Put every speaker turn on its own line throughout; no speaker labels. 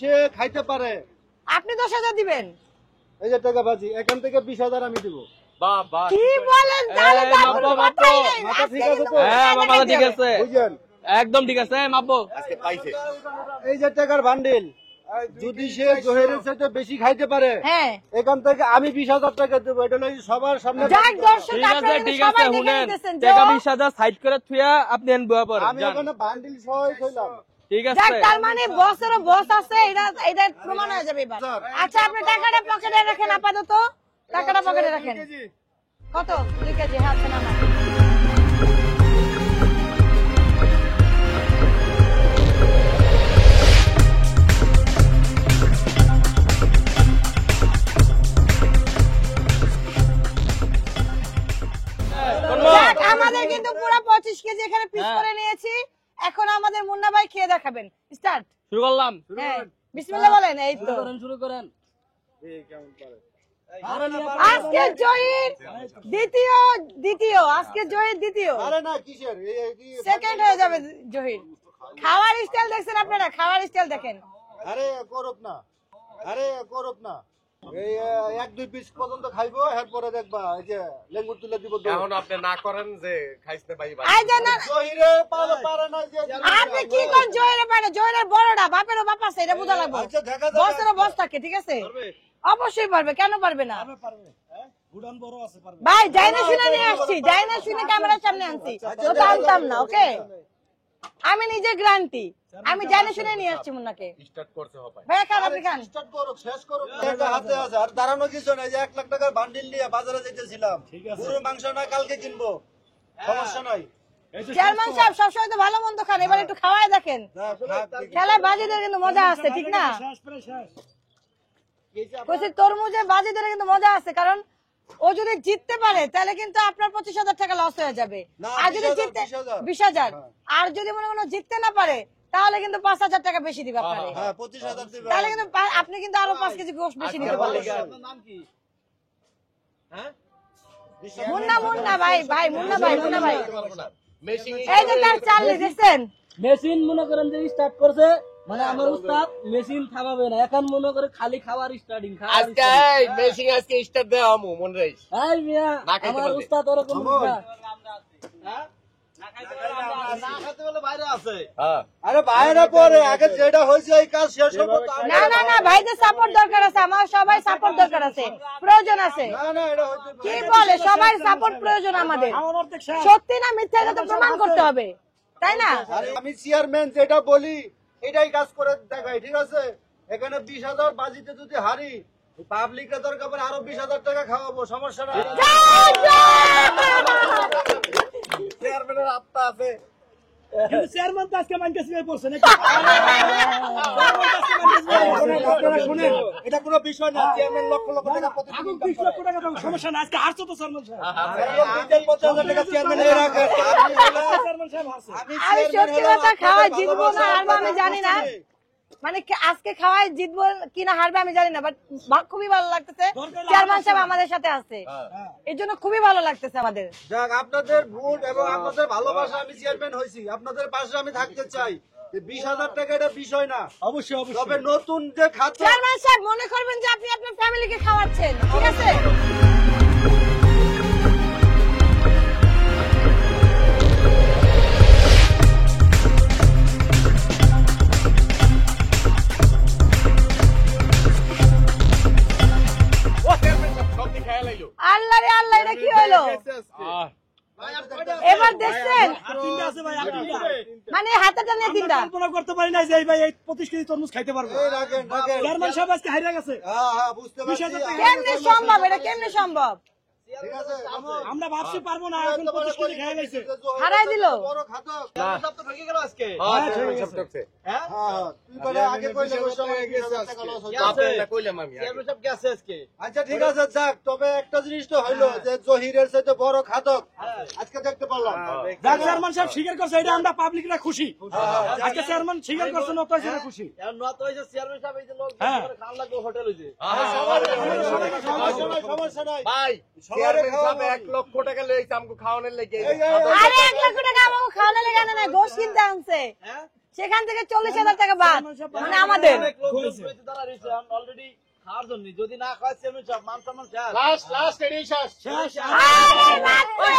সে খাইতে পারে।
আপনি 10,000 দিবেন।
এই যে টাকা বাজি, এখান থেকে 20,000 আমি দিব।
বাবা
কি বলেন? তাহলে তো আপনার মাথাই নাই।
মাথা ঠিক আছে তো?
হ্যাঁ আমার মাথা ঠিক আছে,
বুঝছেন?
একদম ঠিক আছে। মাপবো আজকে পাইছে।
এই যে টাকার বান্ডিল, যদি সে জহিরের সাথে বেশি খাইতে পারে,
হ্যাঁ,
এখান থেকে আমি 20,000 টাকা দেবো। এটা হলো সবার সামনে।
যাক দর্শক,
ঠিক আছে
আপনারা
ঠিক
সবাই
আছে,
দেখে
শুনেন
নিতেছেন।
টাকা 20,000 সাইড করে থুয়া আপনি এনবা পরে
আমি ওখানে বান্ডিল সহ কইলাম।
ঠিক
যাক,
আছে।
তার মানে বসেরও বস আছে, এটা প্রমাণ হয়ে যাবে এবার। আচ্ছা, আপনি টাকাটা পকেটে রাখেন, আপাতত টাকাটা পকেটে রাখেন। কত? 2 কেজি। হ্যাঁ, আছে না? যাক, আমাদের কিন্তু পুরো 25 কেজি এখানে পিস করে নিয়েছি। এখন আমাদের মুন্না ভাই খেয়ে দেখাবেন। স্টার্ট।
শুরু করলাম।
হ্যাঁ, বিসমিল্লাহ বলেন। এই তো
শুরু করেন।
আজকে জয়ীর দ্বিতীয় আজকে জয়ীর দ্বিতীয়,
আরে না কিসের কি
সেকেন্ড হয়ে যাবে জহির। খাওয়ার স্টাইল দেখছেন আপনারা? খাওয়ার স্টাইল দেখেন।
আরে করব না, আরে করব না। এই 1-2 পিস পর্যন্ত খাইবো, এরপরে দেখবা এই যে লেঙ্গুর তুলে দিব।
এখন আপনি না করেন যে খাইতে ভাই ভাই।
আই জানা
জহিরে পারে না যে।
আপনি কি কোন জহিরে পারে? জহিরের বড়টা, বাপেরও বাপ আছে, এটা বোঝা লাগবে।
আচ্ছা দেখা যাবে।
বসেরও বস থাকে, ঠিক আছে? অবশ্যই পারবে, কেন পারবে না? ভাই যাইনা শুনে নিয়ে আসছি, যাইনা শুনে ক্যামেরার সামনে আনছি, তো আনতাম না। ওকে, আমি নিজে গ্যারান্টি, আমি জানে শুনে নিয়ে আসছি মুন্নাকে।
স্টার্ট করতে হবে ভাই।
ভাই খান, আপনি খান।
স্টার্ট করো, শেষ করো। টাকা হাতে আছে, আর দাঁড়ানো কিছু নাই। যে 1 লাখ টাকার বান্ডিল নিয়ে বাজারে যাইতেছিলাম, পুরো মাংস না কালকে কিনবো, সমস্যা নাই।
চেয়ারম্যান সাহেব সবসময় তো ভালো মন্দ খান, এবার একটু খাওয়াই দেখেন। খেলায় বাজিদের কিন্তু মজা আছে, ঠিক না? কইছি তরমুজে বাজিদের কিন্তু মজা আছে, কারণ ও যদি জিততে পারে তাহলে কিন্তু আপনার 25,000 টাকা লস হয়ে যাবে। আর যদি জিততে 20,000, আর যদি মনে করেন জিততে না পারে তাহলে কিন্তু 5,000 টাকা বেশি দিবে আপনারে।
হ্যাঁ 25,000 দিবে।
তাহলে কিন্তু আপনি কিন্তু আরো 5 কেজি গোশত বেশি নিতে পারবেন।
আপনার নাম কি? হ্যাঁ
মুন্না ভাই, মুন্না ভাই।
মেশিং
এই যে তার চাল দেখছেন?
মেশিন মনে করেন যে স্টার্ট করছে, মানে আমার উস্তাদ মেশিন থামাবে না, এখন মনে করে খালি খাবার স্টার্টিং।
আজকে এই মেশিং আজকে স্টার্ট দেওয়া আমু মনে রাখিস।
এই মিয়া,
না খাইতে
আমার
পারলে।
উস্তাদ ওরকম না।
হ্যাঁ
আরে বাইরে পরে আগে যেটা হয়েছে এই কাজ শেষ হবে।
না ভাইদের সাপোর্ট দরকার আছে, আমার সবাই সাপোর্ট দরকার আছে, প্রয়োজন আছে।
না না এটা হইতে
কি বলে, সবাই সাপোর্ট প্রয়োজন আমাদের। সত্যি না মিথ্যা এটা তো প্রমাণ করতে হবে, তাই না?
আরে আমি চেয়ারম্যান যেটা বলি এটাই কাজ করে দেখাই, ঠিক আছে? এখানে 20,000 বাজিতে যদি হারি, পাবলিকের দরকার পড়ে আরো 20,000 টাকা খাওয়াবো, সমস্যা নাই। চেয়ারম্যানের আত্মা আছে।
কিন্তু চেয়ারম্যান তো আজকে মাইন্ড কাছে পড়ছে নাকি?
আপনারা শুনেন, এটা কোনো বিষয় না। চেয়ারম্যান লক্ষ লক্ষ টাকা প্রতিদিন
আগুন 20 লক্ষ টাকা দাম, সমস্যা না, আজকে হারছো তো চেয়ারম্যান সাহেব।
50,000 টাকা চেয়ারম্যানের রাখে।
চেয়ারম্যান সাহেব হারছে।
আমি সত্যি কথা, খাওয়ায় জিতবো না হারবো আমি জানি না, মানে আজকে খাওয়ায় জিতবো কিনা হারবে আমি জানি না, বাট খুবই ভালো লাগতেছে চেয়ারম্যান সাহেব আমাদের সাথে আছে, এর জন্য খুবই ভালো লাগতেছে আমাদের।
যাক, আপনাদের ভোট এবং আপনাদের ভালোবাসা আমি চেয়ারম্যান হয়েছি, আপনাদের পাশে আমি থাকতে চাই। 20,000 টাকা এটা বিষয় না।
অবশ্যই
তবে নতুন যে খাদ্য,
চেয়ারম্যান সাহেব মনে করবেন যে আপনি আপনার ফ্যামিলিকে খাওয়াচ্ছেন, ঠিক আছে?
ও চেয়ারম্যান সব দেখায় লাইলো।
আল্লাহ রে আল্লাহ, এটা কি হলো? এবার দেখছেন
আর তিনটা আছে ভাই, আর তিনটা।
মানে হাতেটা নিয়ে তিনটা।
কল্পনা করতে পারি না যে এই ভাই এই 25 কেজি তরমুজ খাইতে পারবে।
এই রাখেন।
চেয়ারম্যান সাহেব আজকে হাইরা গেছে।
হ্যাঁ বুঝতে পারছি।
20,000 টাকা।
কেমনে সম্ভব? এটা কেমনে সম্ভব?
ঠিক আছে,
আমরা ভাবছি পারবো না, এখন 25 কেজি খাই লাইছে।
হারাই দিল।
বড় খাদক।
হ্যাঁ সব ঢুকছে।
হ্যাঁ তুই বলে আগে কইলে ওই সময় 20,000 টাকা লস হইতো।
আপনি না কইলাম আমি আগে।
আচ্ছা ঠিক আছে, যাক, তবে একটা জিনিস তো হইলো যে জহিরের চাইতে বড় খাদক আজকে দেখতে পারলাম।
যাক, চেয়ারম্যান সাহেব স্বীকার করছে, এটা আমরা পাবলিকরা খুশি। আজকে চেয়ারম্যান স্বীকার করছে, নত হয়েছে খুশি। হ্যাঁ
সমস্যা নাই।
ভাই চেয়ারম্যান সাহেব 1 লক্ষ টাকা লইছে আমগো খাওয়ানোর লাগি।
আরে 1 লাখ টাকা আমাকে খাওয়ানো লাগে না, গোশ কিনতে আনছে। সেখান থেকে 40,000 টাকা বাদ, মানে আমাদের।
অলরেডি খাওয়ার জন্য যদি না খাওয়াই চেয়ারম্যান সাহেব মান সম্মান শেষ।
লাস্ট এটাই শেষ।
আরে বাদ করে,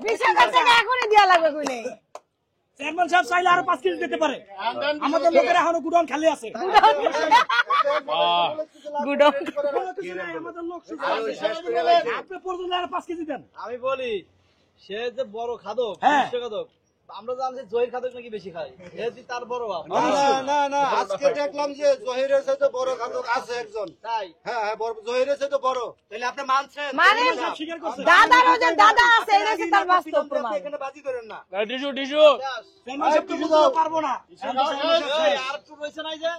20,000 টাকা এখনই দেওয়া লাগবে কইলে।
চেয়ারম্যান সাহেব চাইলে আরো 5 কেজি দিতে পারে। আমাদের লোকের এখনো গুডাউন খালি আছে।
গুডাউন
আমাদের লোক
আরো শেষ করে লাইছে।
আপনি পর্যন্ত আরো 5 কেজি দেন।
আমি বলি সে যে বড় খাদক,
হ্যাঁ।
বিশ্ব খাদক, আমরা জানছি জহির খাদক নাকি বেশি খায়, এ যদি তার বড় বাপ।
না না না, আজকে দেখলাম যে জহিরের সাথে বড় খাদক আছে একজন।
তাই
হ্যাঁ হ্যাঁ, জহিরের সাথে বড়।
তাহলে আপনি মানছেন?
মানে
স্বীকার করছে।
দাদারও যে দাদা আছে, এটা হচ্ছে তার বাস্তব প্রমাণ।
এখানে বাজি করেন না।
টিসু
চেয়ারম্যান সাহেব তো বুঝতে পারবো না।
এই, আর একটু রয়েছে নাই যে?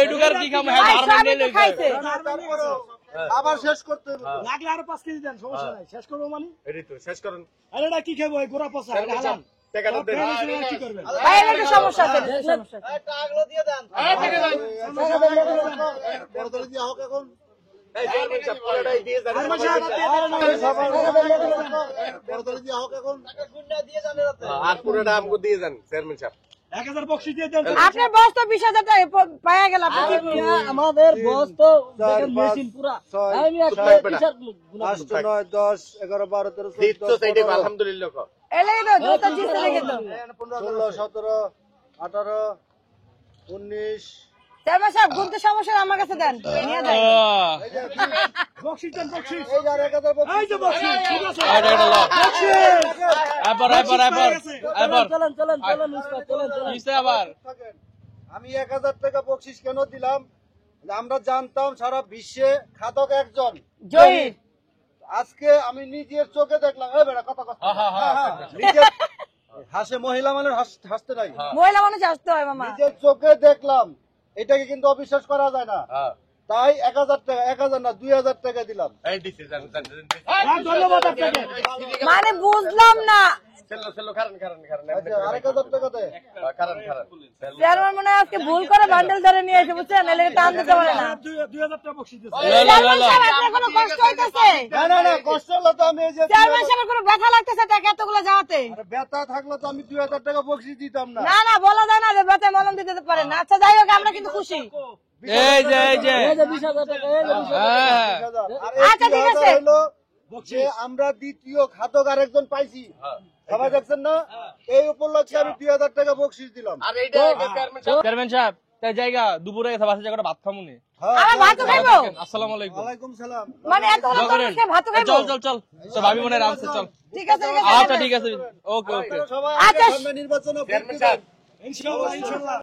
এটুকার কি খামু হ্যাঁ
ভাই,
হারমোন
সবই তো
নিয়ে
খাইছে।
তারপরেও আবার শেষ করতে হবে।
লাগলে আরো 5 কেজি দেন, সমস্যা নাই। শেষ করবো মানে?
এটাই তো শেষ করেন।
আরে এটা কি খাবো, এই গোড়া পচা, এটা হালাল।
টাকাটা দেন।
কি করবেন?
ভাই, এটা একটু সমস্যা আছে, এটা একটু সমস্যা আছে।
একটা আগলো দিয়ে দেন।
বড়দলে দিয়া হোক এখন।
এই চেয়ারম্যান সাহেব পুরোটাই দিয়ে দেন।
বড়দলে দিয়া হোক এখন।
টাকা গুন্ডা দিয়ে জানে রাতে।
আর পুরোটা আমাকে দিয়ে দেন চেয়ারম্যান সাহেব।
1000 বকশিশ দিয়ে দেন।
আপনার বস তো 20,000 টাকা পাওয়া গেল, আপনি কি
আমাদের বস তো
চার,
দেখেন
পাঁচ,
মেশিন পুরা।
ছয়,
আমি একটা
ছয়,
টি-শার্ট গুনা
8, 9, 10, 11, 12, 13, 14,
দিত তো সেইটাই
15,
আলহামদুলিল্লাহ কো।
এলেই তো জোতা জিতে লেগে তো।
16, 17, 18, 19,
চেয়ারম্যান সাহেব, গুনতে সমস্যা হলে আমার কাছে দেন, নিয়ে যাই।
বকশিশ দেন, বকশিশ।
এই যে আর 1000 বকশিশ।
এই যে বকশিশ, ঠিক আছে।
চলেন চলেন চলেন উস্তাদ, চলেন চলেন।
থাকেন। আমি 1000 টাকা বকশিশ কেন দিলাম? যে আমরা জানতাম সারা বিশ্বে খাদক একজন।
জহির,
আজকে আমি নিজের চোখে দেখলাম। এই বেটা কথা কথা। নিজের হাসে মহিলা মানে হাসতে নাই।
মহিলা মানুষ আসতে হয় মামা।
নিজের চোখে দেখলাম, এটাকে কিন্তু অবিশ্বাস করা যায় না।
হ্যাঁ
তাই 1000 টাকা, 1000 না 2000 টাকা দিলাম।
এই দিছে জান জান।
হ্যাঁ, ধন্যবাদ আপনাকে।
মানে বুঝলাম না,
চলো কারণ
আচ্ছা, 1000 টাকা দে।
কারণ
চেয়ারম্যান মনে হয় আজকে ভুল করে বান্ডেল ধরে নিয়ে এসে, বুঝছেন, এলে টান দিতে পারে না।
2000 টাকা বকশিশ দিয়েছে।
চেয়ারম্যান সাহেব, আপনার কোনো কষ্ট হইতেছে?
না না না, কষ্ট হলো তো আমি এই যে
চেয়ারম্যান সাহেবের কোনো ব্যথা লাগতেছে টাকা এতগুলো যাওয়াতে?
আরে ব্যথা থাকলে তো আমি 2000 টাকা বকশিশ দিতাম না।
না না, বলা যায় না যে ব্যথায় মলম দিতে পারেন না। আচ্ছা যাই হোক, আমরা কিন্তু খুশি।
এই যে
এই যে 20,000 টাকা, এই যে 20,000
আর
আচ্ছা, ঠিক আছে।
হলো যে আমরা দ্বিতীয় খাদক আরেকজন পাইছি। সবাই দেখছেন না? এই উপলক্ষে আমি 2000 টাকা বকশিশ দিলাম।
আর এইটা চেয়ারম্যান সাহেব
চেয়ারম্যান সাহেব তাই জায়গা দুপুরে গেছে বাসে জায়গাটা ভাত খামুনি।
হ্যাঁ,
আমার ভাতও খাইবো?
আসসালামু আলাইকুম।
ওয়ালাইকুম সালাম।
মানে এতগুলো মানুষকে ভাতও খাইবো?
চল ভাবি মনে রামছে চল।
ঠিক আছে ঠিক আছে।
আচ্ছা ঠিক আছে, ওকে।
আপনারা সবাই
আচ্ছা।
সামনে নির্বাচনে ভোট
চেয়ারম্যান
দিবেন।
সাহেব
ইনশাআল্লাহ, ইনশাআল্লাহ।